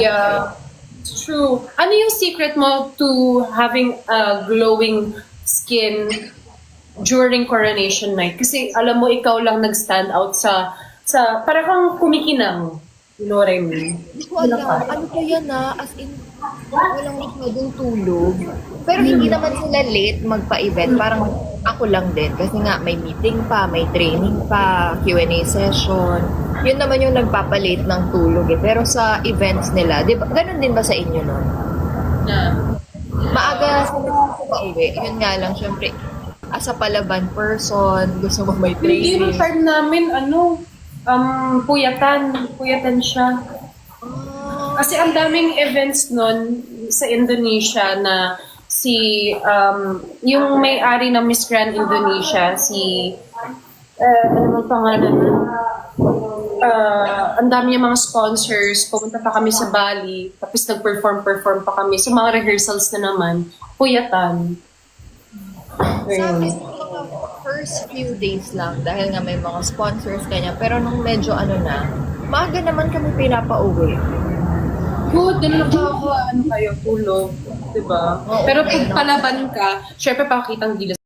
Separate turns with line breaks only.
Yeah, it's true. Ano yung secret mo to having a glowing skin during coronation night? Kasi alam mo, ikaw lang nag-stand out sa para kang kumikinang. You know what I mean?
Hindi ko alam, ano pa yan as in, walang masyadong tulog. Pero hindi naman sila late magpa-event, parang ako lang din. Kasi nga, may meeting pa, may training pa, Q&A session. Yun naman yung nagpapalate ng tulog eh. Pero sa events nila, di ba, ganun din ba sa inyo nun?
Na,
Maaga sila pauwi. Yun nga lang, syempre, as a palaban person, gusto mo may
hindi yung
training.
time namin, puyatan siya. Kasi ang daming events nun sa Indonesia na yung may-ari ng Miss Grand Indonesia, ano bang pangalan? Ang dami niya mga sponsors, pumunta pa kami sa Bali, tapos nag-perform pa kami. So mga rehearsals na naman, puyatan.
Sa akin, mga first few days lang, dahil nga may mga sponsors kanya, pero nung medyo maaga naman kami pinapauwi.
Good, ganun ako, kayo, tulog. Diba?
Oo,
Pero
okay
pag
na.
palaban ka, syempre pakitang gilas